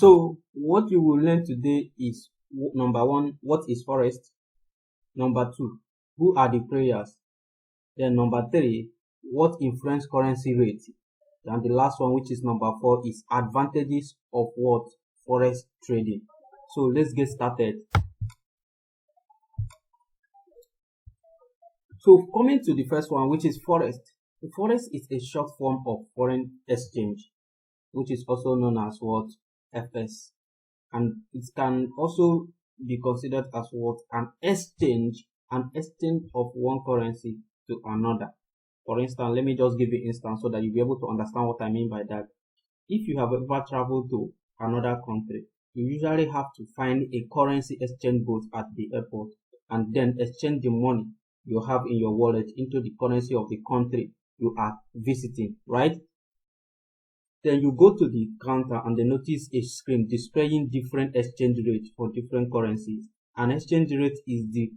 So what you will learn today is number one, what is Forex? Number two, who are the players? Then number three, what influence currency rate? And the last one, which is number four, is advantages of what? Forex trading. So let's get started. So coming to the first one, which is Forex. The Forex is a short form of foreign exchange, which is also known as what? FS. And it can also be considered as what? An exchange of one currency to another. For instance, let me just give you an instance so that you'll be able to understand what I mean by that. If you have ever traveled to another country, you usually have to find a currency exchange booth at the airport and then exchange the money you have in your wallet into the currency of the country you are visiting, right? Then you go to the counter and they notice a screen displaying different exchange rates for different currencies. An exchange rate is the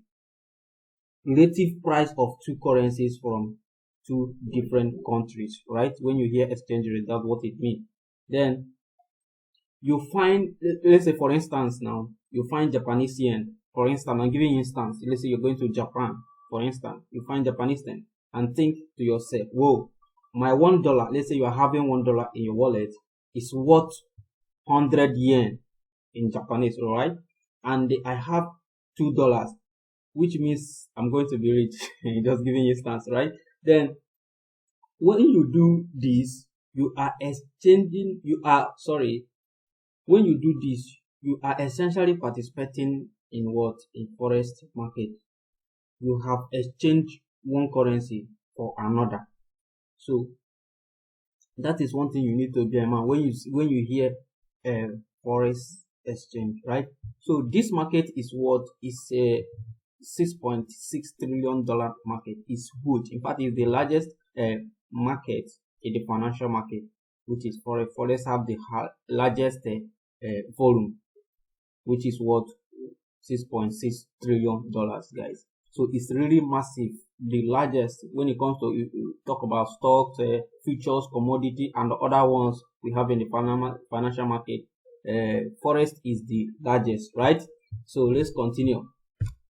relative price of two currencies from two different countries, right? When you hear exchange rate, that's what it means. Then you find, let's say for instance now, you find Japanese yen. For instance, I'm giving you instance. Let's say you're going to Japan, for instance. You find Japanese yen and think to yourself, whoa, my $1, let's say you are having $1 in your wallet, is worth 100 yen in Japanese, alright? And I have $2, which means I'm going to be rich. Just giving you instance, right? Then when you do this, when you do this, you are essentially participating in what? In Forex market. You have exchanged one currency for another. So that is one thing you need to bear in mind when you hear Forex exchange, right? So this market is what is a $6.6 trillion market. Is huge. In fact, it's the largest market in the financial market, which is Forex. Forex have the largest volume, which is what? $6.6 trillion, guys. So it's really massive, the largest when it comes to talk about stocks, futures, commodity, and the other ones we have in the financial market. Forex is the largest, right? So let's continue.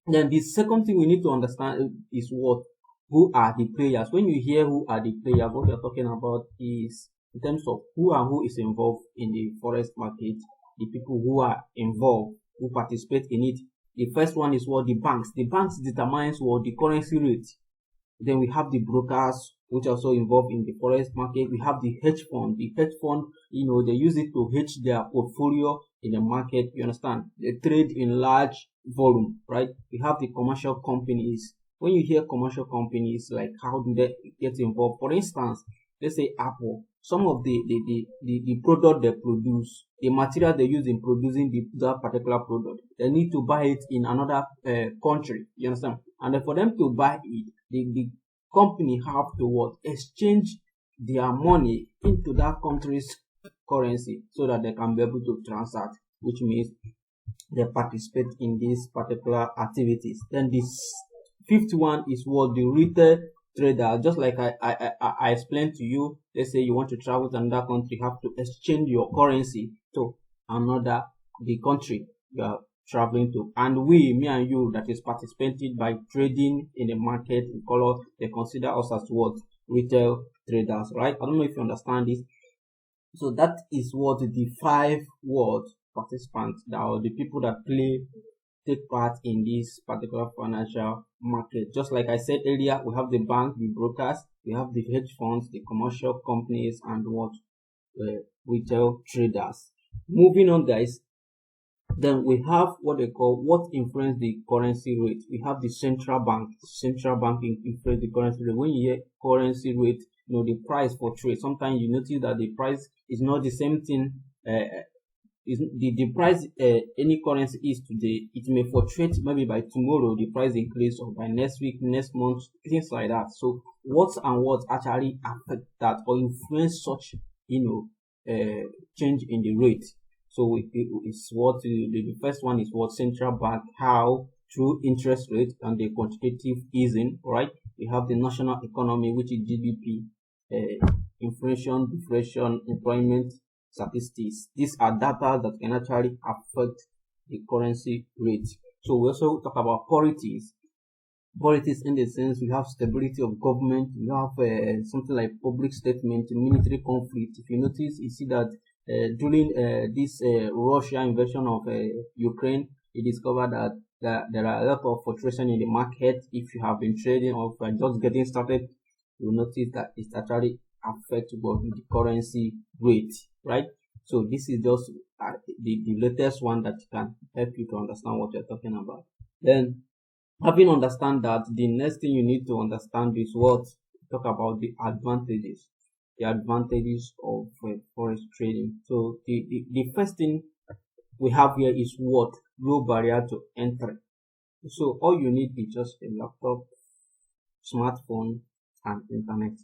Then the second thing we need to understand is what? Who are the players? When you hear who are the players, what you're talking about is in terms of who is involved in the Forex market, the people who are involved, who participate in it. The first one is what? The banks. The banks determines what? The currency rate. Then we have the brokers, which are also involved in the Forex market. We have the hedge fund. The hedge fund, they use it to hedge their portfolio in the market. You understand? They trade in large volume, right? We have the commercial companies. When you hear commercial companies, like how do they get involved? For instance, let's say Apple. Some of the product they produce, the material they use in producing that particular product, they need to buy it in another country. You understand? And then for them to buy it, the company have to what? Exchange their money into that country's currency so that they can be able to transact, which means they participate in these particular activities. Then this fifth one is what? The retail trader. Just like I explained to you, let's say you want to travel to another country, you have to exchange your currency to the country you are traveling to. And me and you that is participating by trading in the market, they consider us as what? Retail traders, right? I don't know if you understand this. So that is what the 5 participants, or the people that take part in this particular financial market. Just like I said earlier, we have the bank, the brokers, we have the hedge funds, the commercial companies, and retail traders. Moving on, guys. Then we have what they call what influence the currency rate. We have the central bank. Central bank influence the currency rate. When you hear currency rate, the price for trade. Sometimes you notice that the price is not the same thing. Is the price any currency is today, it may fluctuate. Maybe by tomorrow the price increase, or by next week, next month, things like that. So what actually affect that or influence such change in the rate? So it's what the first one is what? Central bank, how through interest rate and the quantitative easing, right? We have the national economy, which is GDP, inflation, deflation, employment, statistics. These are data that can actually affect the currency rate. So we also talk about policies. Politics in the sense we have stability of government, you have something like public statement, military conflict. If you notice, you see that during this Russia invasion of Ukraine, you discover that there are a lot of fluctuation in the market. If you have been trading or just getting started, you notice that it actually affects the currency rate, right? So this is just the latest one that can help you to understand what you're talking about. Then, having understand that, the next thing you need to understand is what talk about the advantages of forex trading. So the first thing we have here is what low barrier to entry. So all you need is just a laptop, smartphone, and internet.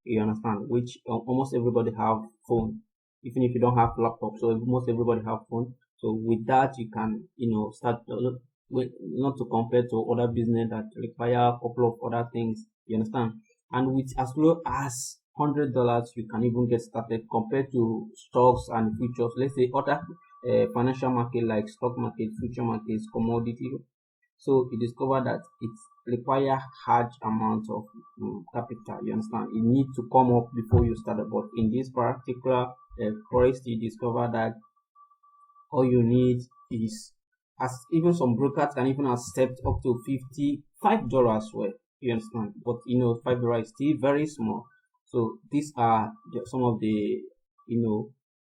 You understand? Which almost everybody have phone, even if you don't have laptop. So almost everybody have phone. So with that, you can start. Not to compare to other business that require a couple of other things. You understand? And with as low as $100, you can even get started compared to stocks and futures. Let's say other financial market like stock market, future markets, commodity. So you discover that it require large amount of capital. You understand? You need to come up before you start. But in this particular forest, you discover that all you need is, as even some brokers can even accept up to $55 worth. You understand? But $5 is still very small. So these are some of the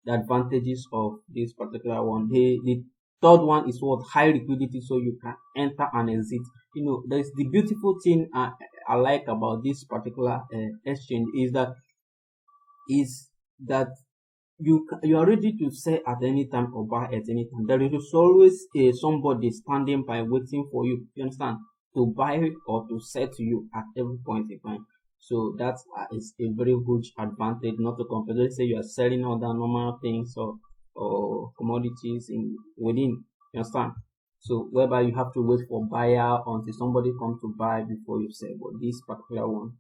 the advantages of this particular one. The third one is what high liquidity, so you can enter and exit. There's the beautiful thing I like about this particular exchange is that you are ready to sell at any time or buy at any time. There is always somebody standing by waiting for you. You understand? To buy or to sell to you at every point in time. So that is a very huge advantage. Not to compare. Let's say you are selling other normal things or commodities within. You understand? So whereby you have to wait for buyer until somebody comes to buy before you sell. But this particular one,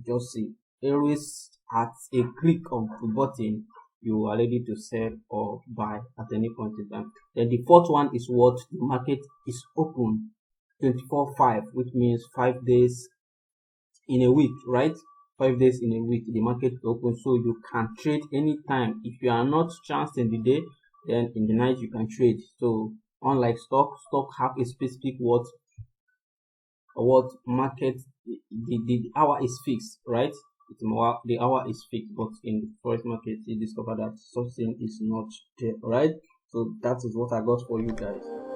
just see, always at a click of the button, you are ready to sell or buy at any point in time. Then the fourth one is what the market is open 24/5, which means 5 days in a week, right? 5 days in a week, the market is open, so you can trade anytime. If you are not chanced in the day, then in the night you can trade. So unlike stock have a specific what market, the hour is fixed, right? The hour is fixed, but in the forex market you discover that something is not there, right? So that is what I got for you guys.